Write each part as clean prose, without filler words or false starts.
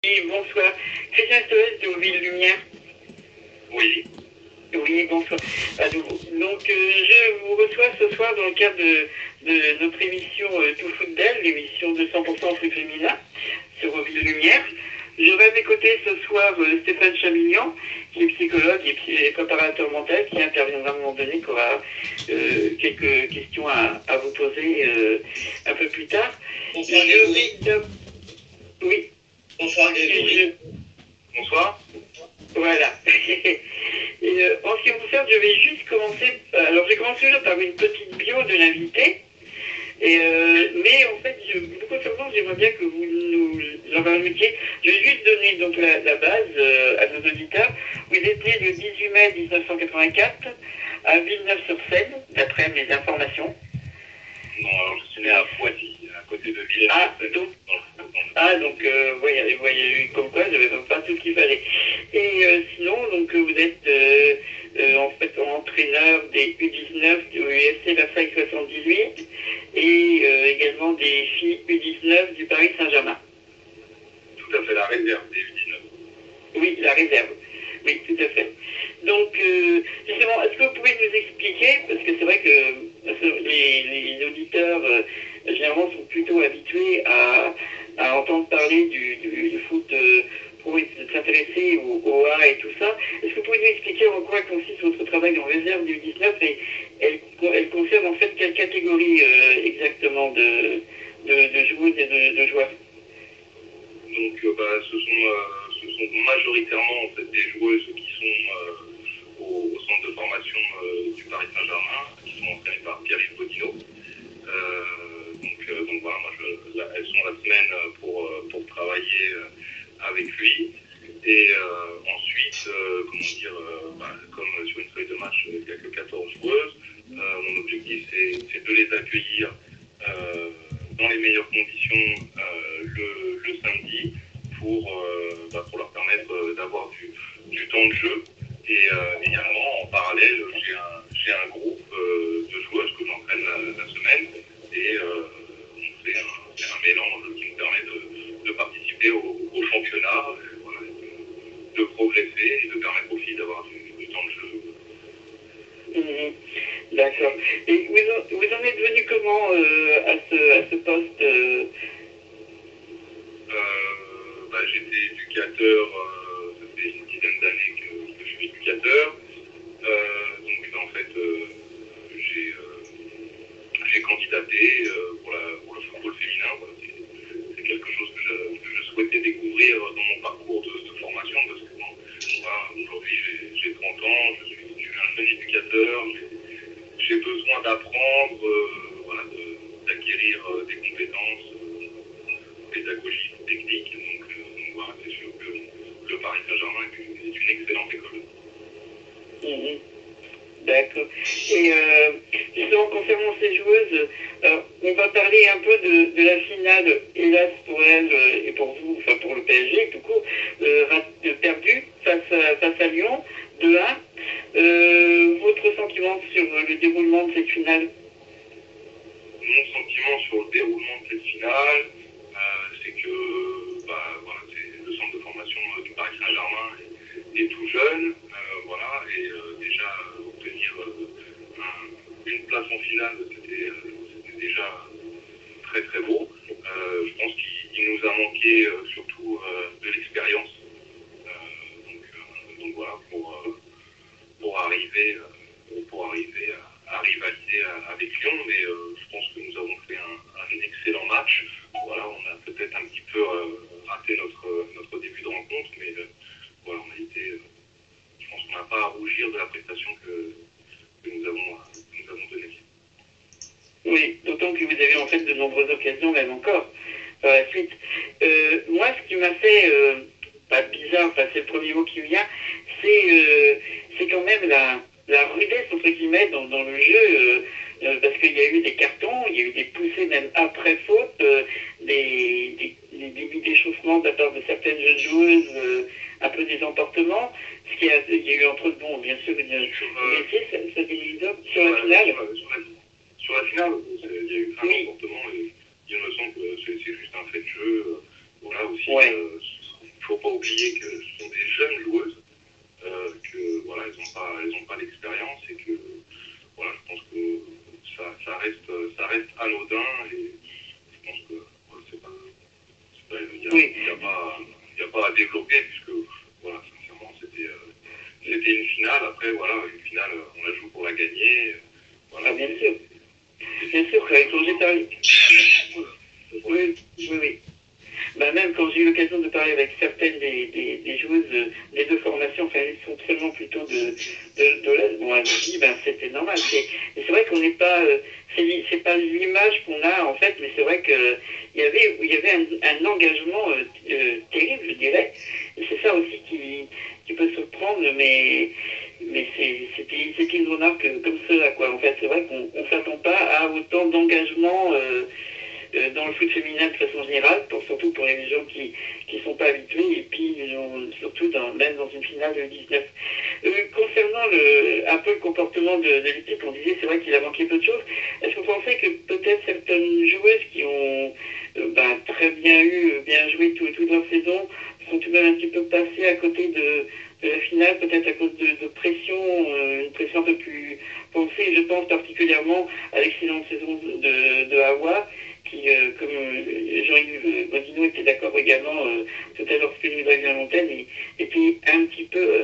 Oui, bonsoir. Christian Stoes de Ville Lumière. Oui. Oui, bonsoir. À nouveau. Donc, je vous reçois ce soir dans le cadre de notre émission Tout Foot d'elle, l'émission de 100% foot féminin sur Ville Lumière. J'aurai à mes côtés ce soir Stéphane Chamignan, qui est psychologue et préparateur mental, qui interviendra à un moment donné, qui aura quelques questions à vous poser un peu plus tard. Bonsoir Grégory. Oui. Bonsoir Grégory. Bonsoir. Voilà. Et en ce qui me concerne, je vais juste commencer. Alors, j'ai commencé toujours par une petite bio de l'invité. Mais en fait, beaucoup simplement, j'aimerais bien que vous nous en rajoutiez. Je vais juste donner donc la base à nos auditeurs. Vous êtes né le 18 mai 1984 à Villeneuve-sur-Seine, d'après mes informations. Non, alors je suis né à Poissy, à côté de Villeneuve-sur-Seine. Donc, voyez, comme quoi, je n'avais même pas tout ce qu'il fallait. Et sinon, donc, vous êtes en fait entraîneur des U19 du UFC Versailles 78 et également des filles U19 du Paris Saint-Germain. Tout à fait, la réserve des U19. Oui, la réserve. Oui, tout à fait. Donc, justement, est-ce que vous pouvez nous expliquer, parce que c'est vrai que les auditeurs, généralement, sont plutôt habitués à entendre parler du foot pour s'intéresser au A et tout ça. Est-ce que vous pouvez nous expliquer en quoi consiste votre travail en réserve du 19 et elle concerne en fait quelle catégorie exactement de joueuses et de joueurs? Donc, ce sont majoritairement en fait, des joueuses qui sont au centre de formation du Paris Saint-Germain, qui sont entraînées par Pierre-Yves Bodino. Donc voilà, elles sont la semaine pour travailler avec lui. Et ensuite, comme sur une feuille de match, il n'y a que 14 joueuses, mon objectif c'est de les accueillir dans les meilleures conditions le samedi pour leur permettre d'avoir du temps de jeu. Et également, en parallèle, j'ai un groupe de joueuses que j'entraîne la semaine et on fait un mélange qui me permet de participer au championnat, de progresser et de permettre aux filles d'avoir du temps de jeu. D'accord. Et vous en êtes venu comment à ce poste J'étais éducateur, ça fait une dizaine d'années que je suis éducateur. Donc en fait, j'ai candidaté pour le football féminin. Voilà, c'est quelque chose que je souhaitais découvrir dans mon parcours de formation parce que aujourd'hui j'ai 30 ans, je suis un jeune éducateur, j'ai besoin d'apprendre, d'acquérir des compétences pédagogiques, techniques. Donc voilà, c'est sûr que le Paris Saint-Germain est une excellente école. D'accord. Et justement, concernant ces joueuses, on va parler un peu de la finale, hélas pour elles et pour vous, enfin pour le PSG, tout court, perdu face à Lyon, 2-1. Votre sentiment sur le déroulement de cette finale? Mon sentiment sur le déroulement de cette finale, c'est que c'est le centre de formation du Paris Saint-Germain est tout jeune, et déjà obtenir une place en finale, c'était déjà très très beau. Je pense qu'il nous a manqué surtout de l'expérience. Donc voilà, pour arriver à rivaliser avec Lyon, mais je pense que nous avons fait un excellent match. Voilà, on a peut-être un petit peu raté notre début de rencontre, mais on a été, je pense qu'on n'a pas à rougir de la prestation que nous avons donnée. Oui, d'autant que vous avez en fait de nombreuses occasions, même encore, par la suite. Moi, ce qui m'a fait, pas bizarre, enfin c'est le premier mot qui me vient, c'est quand même la rudesse, entre guillemets, dans le jeu, parce qu'il y a eu des cartons, il y a eu des poussées même après faute, des débuts d'échauffement de la part de certaines jeunes joueuses, un peu des emportements. Il y a eu entre bon, bien sûr, une métier, ça sur la finale. Sur la finale, il y a eu un comportement et il me semble que c'est juste un fait de jeu. Voilà aussi. Ouais. pas oublier que ce sont des jeunes joueuses, que voilà, elles ont pas l'expérience et que voilà, je pense que ça reste anodin et je pense que voilà, il n'y a pas à développer puisque voilà, sincèrement c'était une finale. Après voilà, une finale, on la joue pour la gagner. Voilà, ah, bien sûr. Bien sûr, quand j'ai parlé. Oui, oui, oui. Bah, même quand j'ai eu l'occasion de parler avec certaines des joueuses des deux formations, enfin elles sont seulement plutôt de l'Est, bon, elles me disent, ben, c'était normal. Et c'est vrai qu'on n'est pas, c'est pas l'image qu'on a en fait, mais c'est vrai qu'il y avait un engagement terrible, je dirais. Et c'est ça aussi qui peut surprendre, mais c'était une remarque comme cela, quoi. En fait, c'est vrai qu'on ne s'attend pas à autant d'engagement dans le foot féminin de façon générale, surtout pour les gens qui ne sont pas habitués, et puis surtout même dans une finale de 19. Concernant un peu le comportement de l'équipe, on disait c'est vrai qu'il a manqué peu de choses. Est-ce que vous pensez que peut-être certaines joueuses qui ont très bien joué toute leur saison sont tout de même un petit peu passées à côté de la finale, peut-être à cause de pression, une pression un peu plus pensée. Je pense particulièrement à l'excellente saison de Hawa, qui, comme Jean-Yves Godino était d'accord également tout à l'heure, ce que nous avions à l'antenne, était un petit peu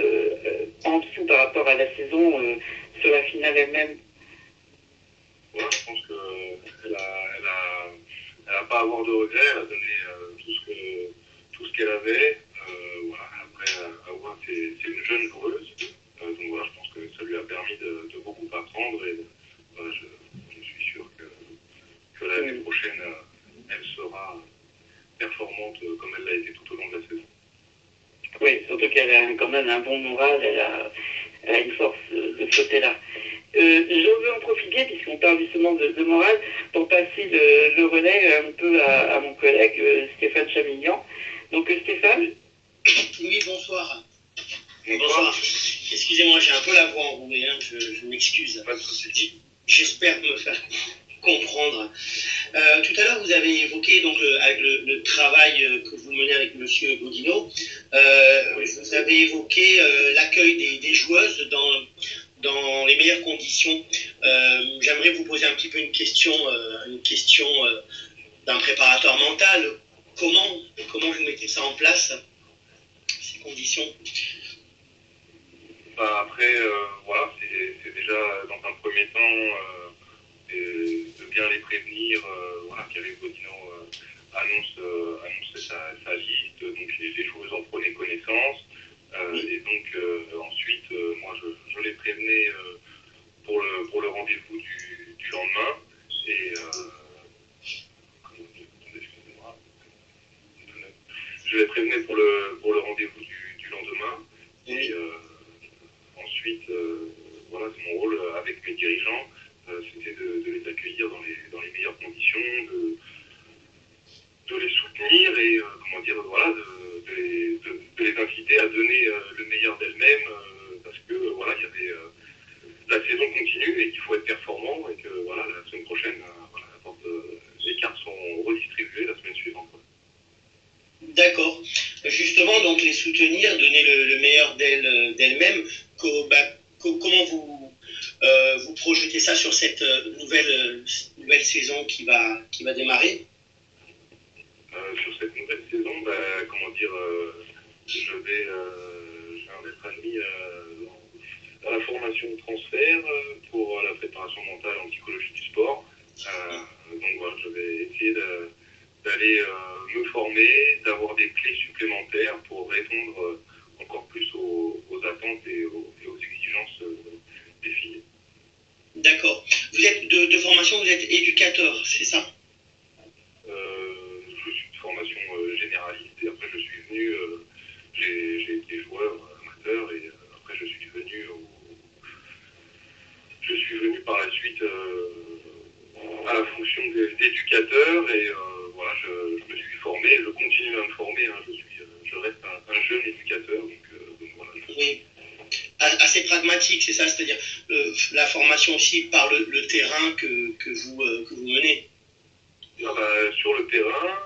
en dessous par rapport à la saison sur la finale elle-même. Voilà, je pense qu'elle a pas à avoir de regrets, elle a donné tout ce qu'elle avait. Voilà. Après, Awa, c'est une jeune joueuse, donc voilà, je pense que ça lui a permis de beaucoup apprendre et voilà, je suis sûr que l'année prochaine, elle sera performante comme elle l'a été tout au long de la saison. Oui, surtout qu'elle a quand même un bon moral, elle a une force de ce côté-là. Je veux en profiter, puisqu'on parle justement de morale, pour passer le relais un peu à mon collègue Stéphane Chamignan. Donc Stéphane. Oui, bonsoir. Bonsoir. Excusez-moi, j'ai un peu la voix enrouée, hein, je m'excuse. Pas de souci. J'espère me faire comprendre. Tout à l'heure, vous avez évoqué donc avec le travail que vous menez avec Monsieur Godino, vous avez évoqué l'accueil des joueuses dans les meilleures conditions. J'aimerais vous poser un petit peu une question d'un préparateur mental. Comment vous mettez ça en place, ces conditions? Après, voilà, c'est déjà dans un premier temps de bien les prévenir. Voilà, qu'Eric Godino annonçait sa liste, donc les joueuses en prenaient connaissance. Et donc ensuite, moi je les prévenais pour le rendez-vous du lendemain. Et excusez-moi. Je les prévenais pour le rendez-vous du lendemain. Et ensuite, voilà, c'est mon rôle avec mes dirigeants, c'était de les accueillir dans les meilleures conditions, de les soutenir et voilà, de les inciter à donner le meilleur d'elles-mêmes, parce que voilà, il y avait la saison continue et qu'il faut être performant et que voilà, la semaine prochaine, les cartes sont redistribuées la semaine suivante. D'accord. Justement, donc les soutenir, donner le meilleur d'elles-mêmes. Comment vous projetez ça sur cette nouvelle saison qui va démarrer? Sur cette nouvelle saison, je vais être admis à la formation de transfert pour la préparation mentale en psychologie du sport. Donc voilà, je vais essayer d'aller me former, d'avoir des clés supplémentaires pour répondre encore plus aux attentes et aux exigences des filles. D'accord. Vous êtes de formation, vous êtes éducateur, c'est ça? Je suis de formation généraliste et après je suis venu, j'ai été joueur amateur et après je suis venu par la suite à la fonction d'éducateur et voilà, je me suis formé, je continue à me former, hein, je reste un jeune éducateur, donc voilà. Oui, assez pragmatique, c'est ça, c'est-à-dire la formation aussi par le terrain que vous menez. Sur le terrain,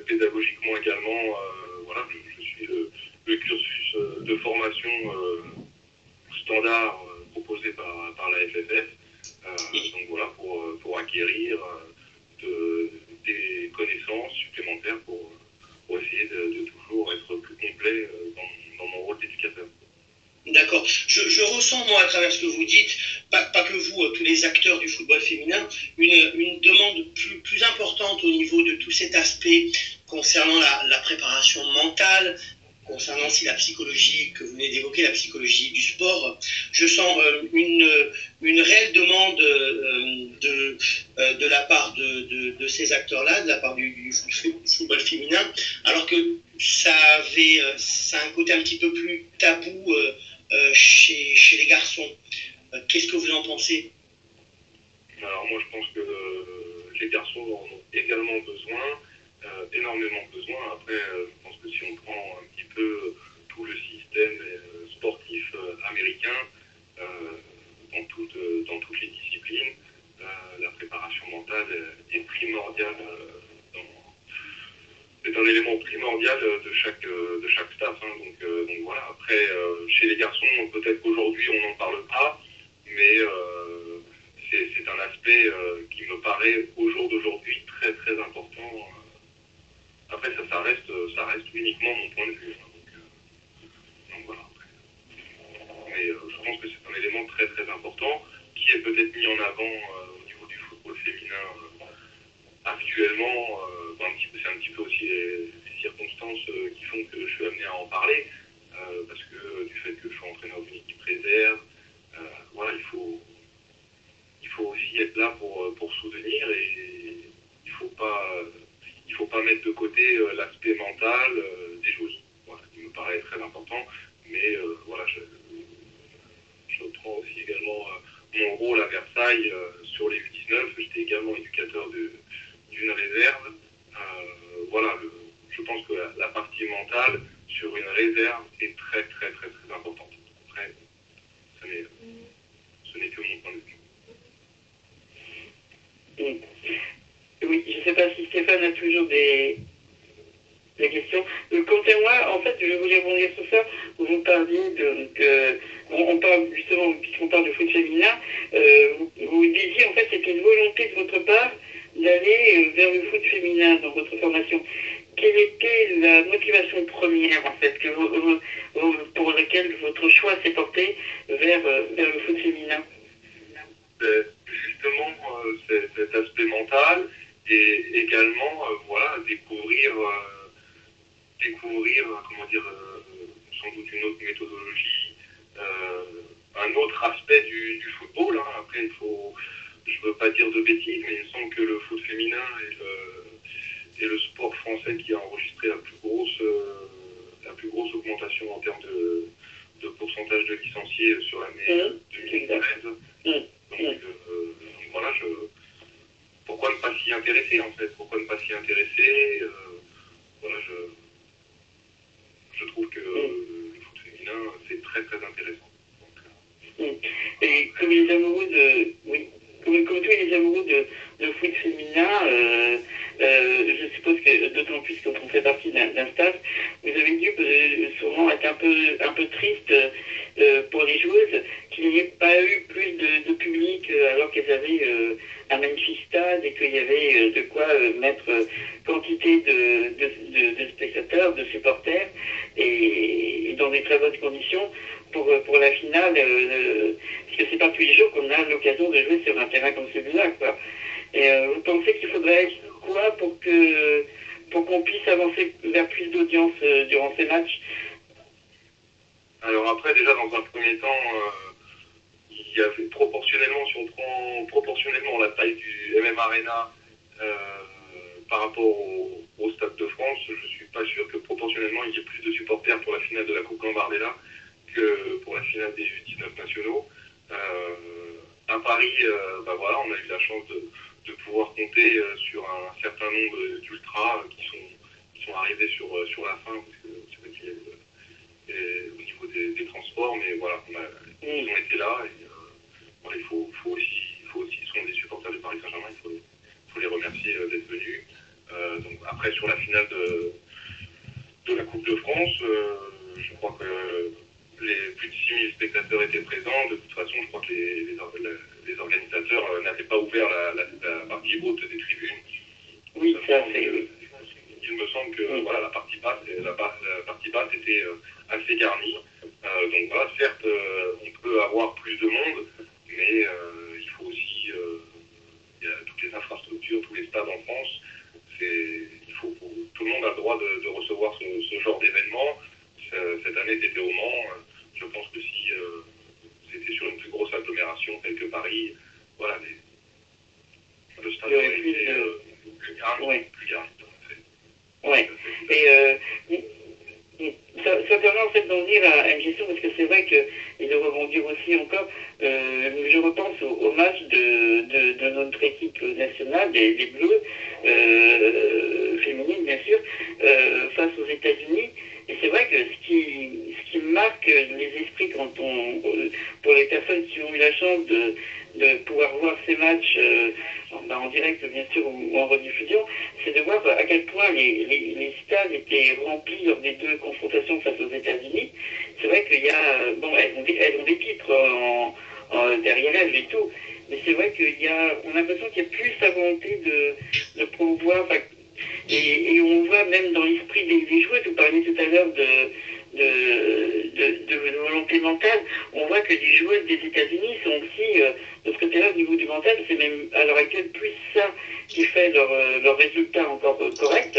pédagogiquement également, voilà, je suis de formation standard proposée par la FFF. Donc voilà, pour acquérir des connaissances supplémentaires pour essayer de toujours être plus complet dans mon rôle d'éducateur. D'accord. Je ressens, moi, à travers ce que vous dites, pas que vous, tous les acteurs du football féminin, une demande plus importante au niveau de tout cet aspect concernant la préparation mentale, concernant aussi la psychologie que vous venez d'évoquer, la psychologie du sport. Je sens une réelle demande de la part de ces acteurs-là, de la part du football féminin, alors que ça a un côté un petit peu plus tabou chez les garçons. Qu'est-ce que vous en pensez? Alors moi je pense que les garçons en ont également besoin, énormément besoin. Après je pense que si on prend un petit peu tout le système sportif américain, dans toutes les disciplines, la préparation mentale est primordiale, c'est un élément primordial de chaque staff. Hein. Donc voilà, après chez les garçons, peut-être qu'aujourd'hui on n'en parle pas, mais c'est un aspect qui me paraît au jour d'aujourd'hui très très important. Après ça reste uniquement mon point de vue. Hein. Donc voilà. Mais je pense que c'est un élément très très important qui est peut-être mis en avant au niveau du football féminin actuellement. C'est un petit peu aussi les circonstances qui font que je suis amené à en parler, parce que du fait que je suis entraîneur d'une équipe réserve, voilà, il faut aussi être là pour soutenir, et il faut pas mettre de côté l'aspect mental des joueuses. Voilà, qui me paraît très important, mais voilà, je prends aussi également mon rôle à Versailles sur les U19. J'étais également éducateur d'une réserve. Voilà, je pense que la partie mentale sur une réserve est très très très très importante. Après, ce n'est que mon point de vue. Oui, je ne sais pas si Stéphane a toujours des questions. Quant à moi, en fait, je voulais rebondir sur ça, où vous parliez on parle justement, puisqu'on parle de foot féminin, vous disiez en fait c'était une volonté de votre part d'aller vers le foot féminin dans votre formation. Quelle était la motivation première en fait pour laquelle votre choix s'est porté vers le foot féminin? Justement, cet aspect mental, et également voilà, découvrir comment dire, sans doute une autre méthodologie, un autre aspect du football. Hein. Après, je ne veux pas dire de bêtises, mais il me semble que le foot féminin est le sport français qui a enregistré la plus grosse augmentation en termes de pourcentage de licenciés sur l'année 2013. Donc voilà, pourquoi ne pas s'y intéresser en fait? Pourquoi ne pas s'y intéresser? Voilà, je trouve que le foot féminin, c'est très très intéressant. Donc, et comme les amoureux comme tous les amoureux de foot féminin, je suppose que d'autant plus que vous faites partie d'un staff, vous avez dû souvent être un peu triste pour les joueuses qu'il n'y ait pas eu plus de public alors qu'elles avaient un magnifique stade et qu'il y avait de quoi mettre quantité de spectateurs, de supporters et dans des très bonnes conditions pour la finale, parce que c'est pas tous les jours qu'on a l'occasion de jouer sur un terrain comme celui-là, quoi. Et vous pensez qu'il faudrait quoi pour qu'on puisse avancer vers plus d'audience durant ces matchs? Alors après, déjà dans un premier temps, il y avait proportionnellement, si on prend proportionnellement la taille du MM Arena par rapport au Stade de France, je ne suis pas sûr que proportionnellement il y ait plus de supporters pour la finale de la Coupe Gambardella que pour la finale des U19 nationaux. À Paris, voilà, on a eu la chance de pouvoir compter sur un certain nombre d'ultras qui sont arrivés sur la fin, parce que c'est vrai qu'il y a au niveau des transports, mais voilà, ils ont été là, et voilà, il faut aussi, ce sont des supporters du Paris Saint-Germain, il faut les remercier d'être venus. Donc après, sur la finale de la Coupe de France, je crois que plus de 6000 spectateurs étaient présents. De toute façon, je crois que les organisateurs n'avaient pas ouvert la partie haute des tribunes. Oui, ça c'est... Il me semble que voilà, la partie basse était assez garnie. Donc voilà, certes, on peut avoir plus de monde, mais il faut aussi... il y a toutes les infrastructures, tous les stades en France. Tout le monde a le droit de recevoir ce genre d'événement. Cette année, c'était au Mans. Je pense que si c'était sur une plus grosse agglomération telle que Paris, voilà, le stade aurait été plus garni. Ouais. Et ça permet en fait d'en venir à une question, parce que c'est vrai que, et de rebondir aussi encore, je repense au match de notre équipe nationale, des Bleus, féminines bien sûr, face aux États-Unis. Et c'est vrai que ce qui marque les esprits pour les personnes qui ont eu la chance de pouvoir voir ces matchs en direct bien sûr ou en rediffusion, c'est de voir à quel point les stades étaient remplis lors des deux confrontations face aux États-Unis. C'est vrai qu'il y a, elles ont des titres derrière elles et tout, mais c'est vrai on a l'impression qu'il y a plus la volonté de promouvoir. Et on voit même dans l'esprit des joueurs, vous parliez tout à l'heure de volonté mentale, on voit que les joueurs des États-Unis sont aussi, de ce côté-là, au niveau du mental, c'est même à l'heure actuelle plus ça qui fait leur résultat encore correct,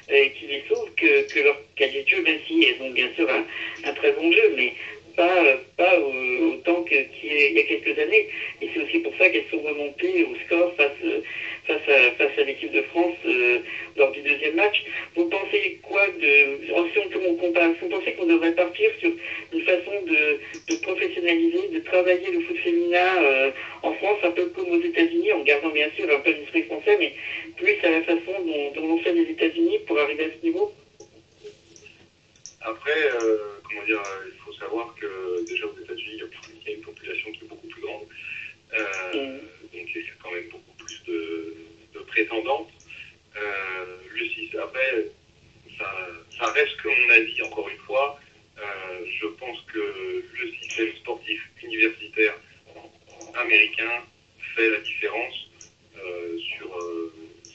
et qui les sauve que leur qualité de jeu, même si elles ont bien sûr un très bon jeu, mais pas autant qu'il y a quelques années. Et c'est aussi pour ça qu'elles sont remontées au score face à l'équipe de France lors du deuxième match. Vous pensez quoi vous pensez qu'on devrait partir sur une façon de professionnaliser, de travailler le foot féminin en France, un peu comme aux États-Unis, en gardant bien sûr un peu l'esprit français, mais plus à la façon dont l'ont fait les États-Unis pour arriver à ce niveau? Après, il faut savoir que déjà aux États-Unis, il y a une population qui est beaucoup plus grande. Donc il y a quand même beaucoup plus de prétendantes. Après, ça reste comme on a dit encore une fois. Je pense que le système sportif universitaire américain fait la différence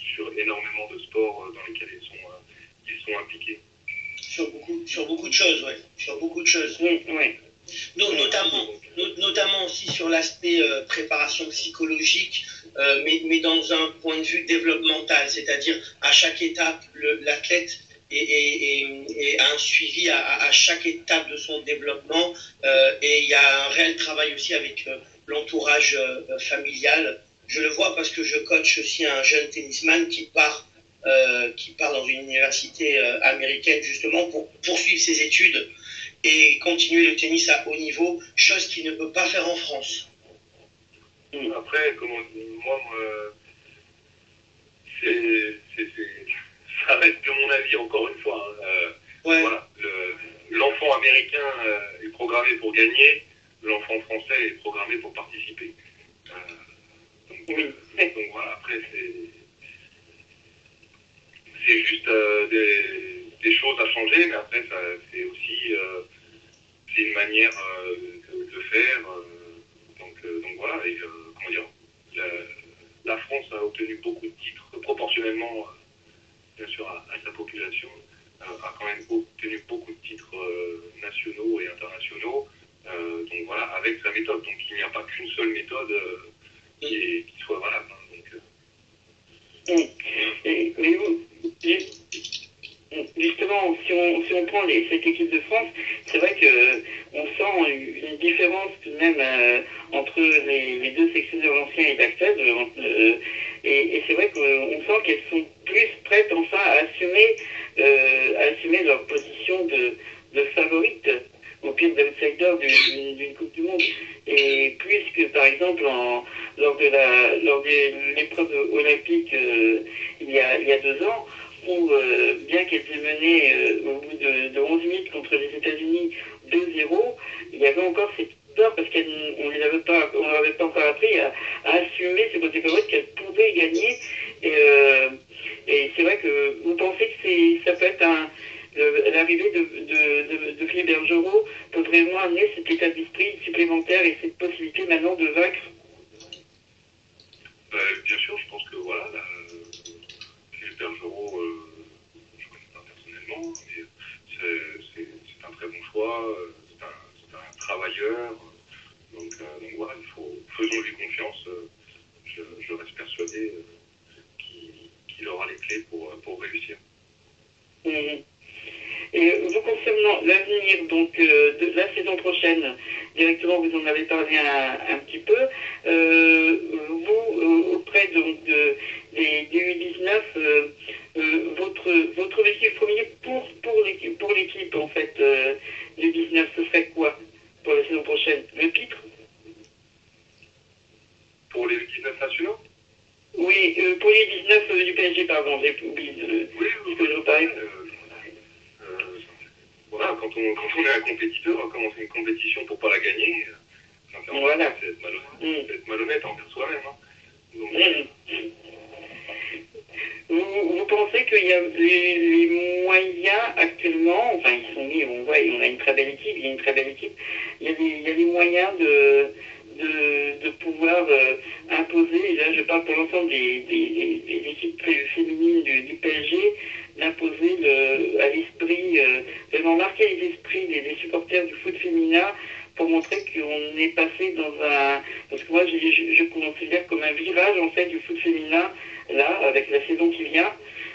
sur énormément de sports dans lesquels ils sont impliqués. Sur beaucoup de choses, ouais. Sur beaucoup de choses. Oui. Donc, notamment aussi sur l'aspect préparation psychologique, mais dans un point de vue développemental, c'est-à-dire à chaque étape, l'athlète a un suivi à chaque étape de son développement, et il y a un réel travail aussi avec l'entourage familial. Je le vois parce que je coach aussi un jeune tennisman qui part dans une université américaine justement pour poursuivre ses études et continuer le tennis à haut niveau, chose qu'il ne peut pas faire en France. Après, moi, ça reste que mon avis encore une fois. Voilà, l'enfant américain est programmé pour gagner, l'enfant français est programmé pour participer. Donc voilà, après c'est juste des choses à changer, mais après c'est aussi une manière de faire. Donc voilà, et la France a obtenu beaucoup de titres proportionnellement, bien sûr, à sa population, a quand même obtenu beaucoup de titres nationaux et internationaux. Donc voilà, avec sa méthode. Donc il n'y a pas qu'une seule méthode qui soit valable. Mais justement, si on prend cette équipe de France, c'est vrai qu'on sent une différence tout de même entre les deux sélectionneurs, l'ancien et l'actuel. Et c'est vrai qu'on sent qu'elles sont plus prêtes enfin à assumer leur position de favorite au pire d'outsider d'une Coupe du Monde. Et puisque, par exemple, lors de l'épreuve olympique il y a 2 ans, où bien qu'elles aient mené au bout de 11 minutes contre les États-Unis 2-0, il y avait encore cette peur parce qu'on ne leur avait pas encore appris à assumer ce côté favorite qu'elles pouvaient gagner. Et c'est vrai que vous pensez que ça peut être l'arrivée de Philippe Bergerot peut vraiment amener cet état d'esprit supplémentaire et cette possibilité maintenant de vaincre? Bien sûr, je pense que voilà, Philippe Bergerot, je ne connais pas personnellement, mais c'est un très bon choix, c'est un travailleur, donc voilà, faisons-lui confiance, je reste persuadé qu'il aura les clés pour réussir. Mmh. Et vous concernant l'avenir donc de la saison prochaine, directement vous en avez parlé un petit peu, vous auprès donc des U19, votre objectif premier pour l'équipe en fait du 19, ce serait quoi pour la saison prochaine? Le titre? Pour les U19 nationaux? Oui, pour les 19 du PSG, pardon, j'ai oublié ce que je vous parlais. Voilà, quand on est un compétiteur, on commence une compétition pour pas la gagner, voilà. C'est être malhonnête envers soi-même. Hein. Donc, vous pensez qu'il y a les moyens actuellement, enfin ils sont mis, on voit, on a une très belle équipe, il y a une très belle équipe, il y a des moyens de pouvoir imposer, et là je parle pour l'ensemble des équipes féminines du PSG, d'imposer à l'esprit, vraiment marquer les esprits des supporters du foot féminin pour montrer qu'on est passé dans parce que moi je considère comme un virage en fait du foot féminin là avec la saison qui vient,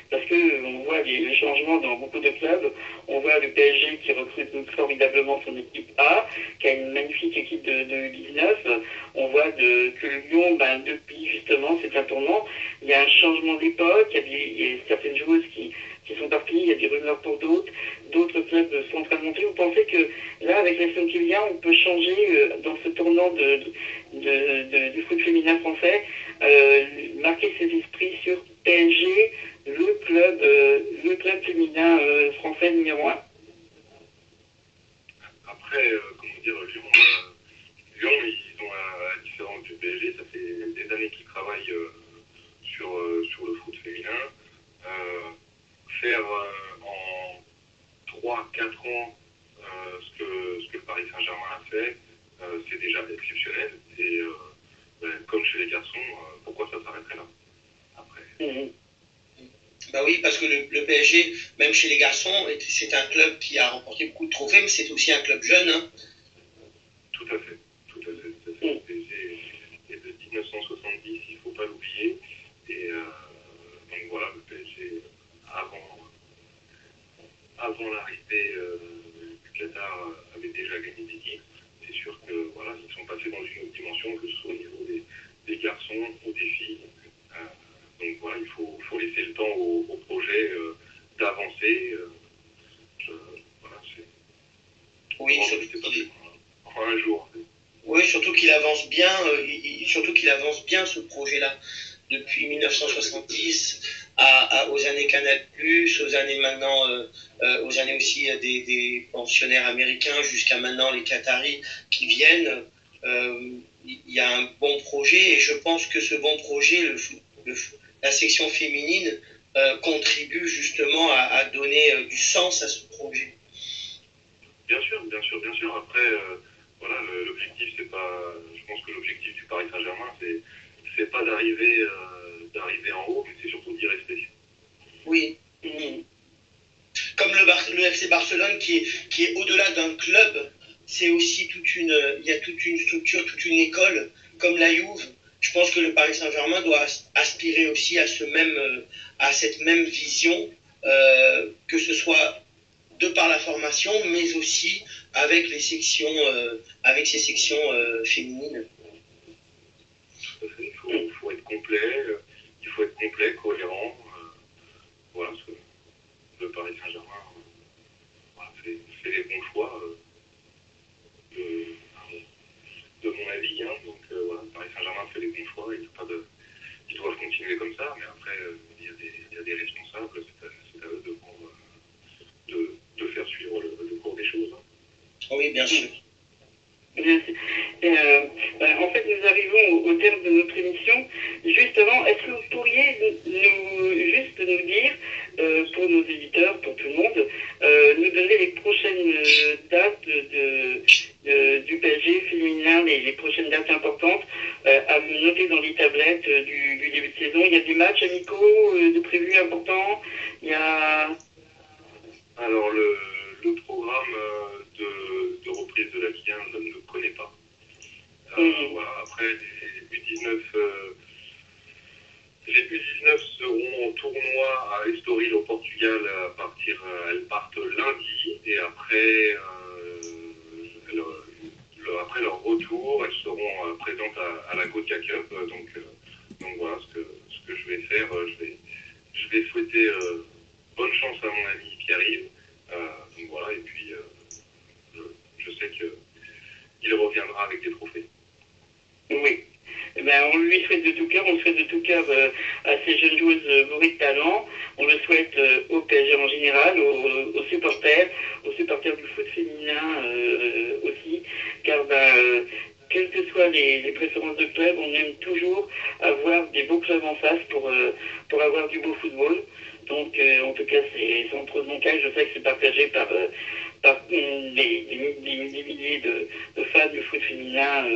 parce que on voit les changements dans beaucoup de clubs. On voit le PSG qui recrute formidablement son équipe A, qui a une magnifique équipe de U19. On voit que Lyon, depuis justement, c'est un tournant. Il y a un changement d'époque, il y a certaines joueuses qui sont parties, il y a des rumeurs pour d'autres. D'autres clubs sont en train de monter. Vous pensez que là, avec la saison qui vient, on peut changer dans ce tournant du foot féminin français, marquer ses esprits sur PSG, le club féminin français numéro 1? Après, comment dire, Lyon, ils ont à la différence du PSG, ça fait des années qu'ils travaillent sur le foot féminin. Faire en 3-4 ans ce que le Paris Saint-Germain a fait, c'est déjà exceptionnel. Et comme chez les garçons, pourquoi ça s'arrêterait là après? Bah oui, parce que le PSG, même chez les garçons, c'est un club qui a remporté beaucoup de trophées, mais c'est aussi un club jeune. Hein. Tout à fait. Le PSG est de 1970, il ne faut pas l'oublier. Et donc voilà, le PSG, avant l'arrivée du Qatar, avait déjà gagné des titres. C'est sûr que voilà, ils sont passés dans une autre dimension, que ce soit au niveau des garçons ou des filles. Donc voilà, il faut laisser le temps au projet d'avancer. Voilà, oui, un jour. Oui, surtout qu'il avance bien, ce projet-là. Depuis 1970 aux années Canal+, aux années maintenant, aux années aussi des pensionnaires américains, jusqu'à maintenant les Qataris qui viennent. Il y a un bon projet et je pense que ce bon projet, la section féminine, contribue justement à donner du sens à ce projet. Bien sûr. Après, voilà, l'objectif, c'est pas. Je pense que l'objectif du Paris Saint-Germain, c'est pas d'arriver en haut, mais c'est surtout d'y rester. Oui. Comme le FC Barcelone qui est au-delà d'un club, c'est aussi il y a toute une structure, toute une école, comme la Juve. Je pense que le Paris Saint-Germain doit aspirer aussi à cette même vision, que ce soit de par la formation, mais aussi avec ces sections féminines. Il faut être complet, cohérent. Voilà, parce que le Paris Saint-Germain fait les bons choix, de mon avis. Hein. Donc voilà, le Paris Saint-Germain fait les bons choix. Ils doivent continuer comme ça, mais après, il y a des responsables, c'est à eux de faire suivre le cours des choses. Hein. Oui, bien sûr. En fait, nous arrivons au terme de notre émission. Juste avant, est-ce que vous pourriez juste nous dire pour nos éditeurs, pour tout le monde, nous donner les prochaines dates du PSG féminin, les prochaines dates importantes à noter dans les tablettes du début de saison. Il y a des matchs amicaux de prévus importants. Il y a... Alors, le programme de reprise de la Ligue 1, je ne le connais pas. Voilà. Après, les U19 seront en tournoi à Estoril au Portugal elles partent lundi et après, après leur retour, elles seront présentes à la Gothia Cup. Donc voilà ce que je vais faire. Je vais souhaiter bonne chance à mon ami Pierre-Yves. Donc voilà, et puis je sais qu'il reviendra avec des trophées. Oui. Eh ben, on lui souhaite de tout cœur, on souhaite de tout cœur à ces jeunes joueuses bourrées de talent, on le souhaite au PSG en général, aux supporters du foot féminin aussi, car quelles que soient les préférences de club, on aime toujours avoir des beaux clubs en face pour avoir du beau football. Donc en tout cas, c'est entre mon cas, je sais que c'est partagé par des milliers de fans du foot féminin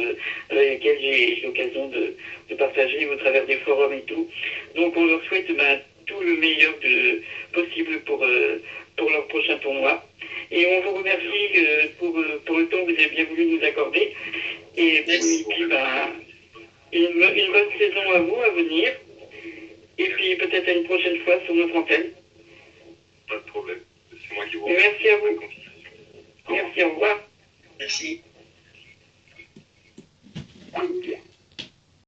avec lesquels j'ai l'occasion de partager au travers des forums et tout. Donc on leur souhaite tout le meilleur possible pour leur prochain tournoi. Et on vous remercie pour le temps que vous avez bien voulu nous accorder. Et puis une bonne saison à vous à venir. Et puis peut-être à une prochaine fois sur notre antenne. Pas de problème. C'est moi qui vous remercie. Merci à vous. Merci, au revoir. Merci.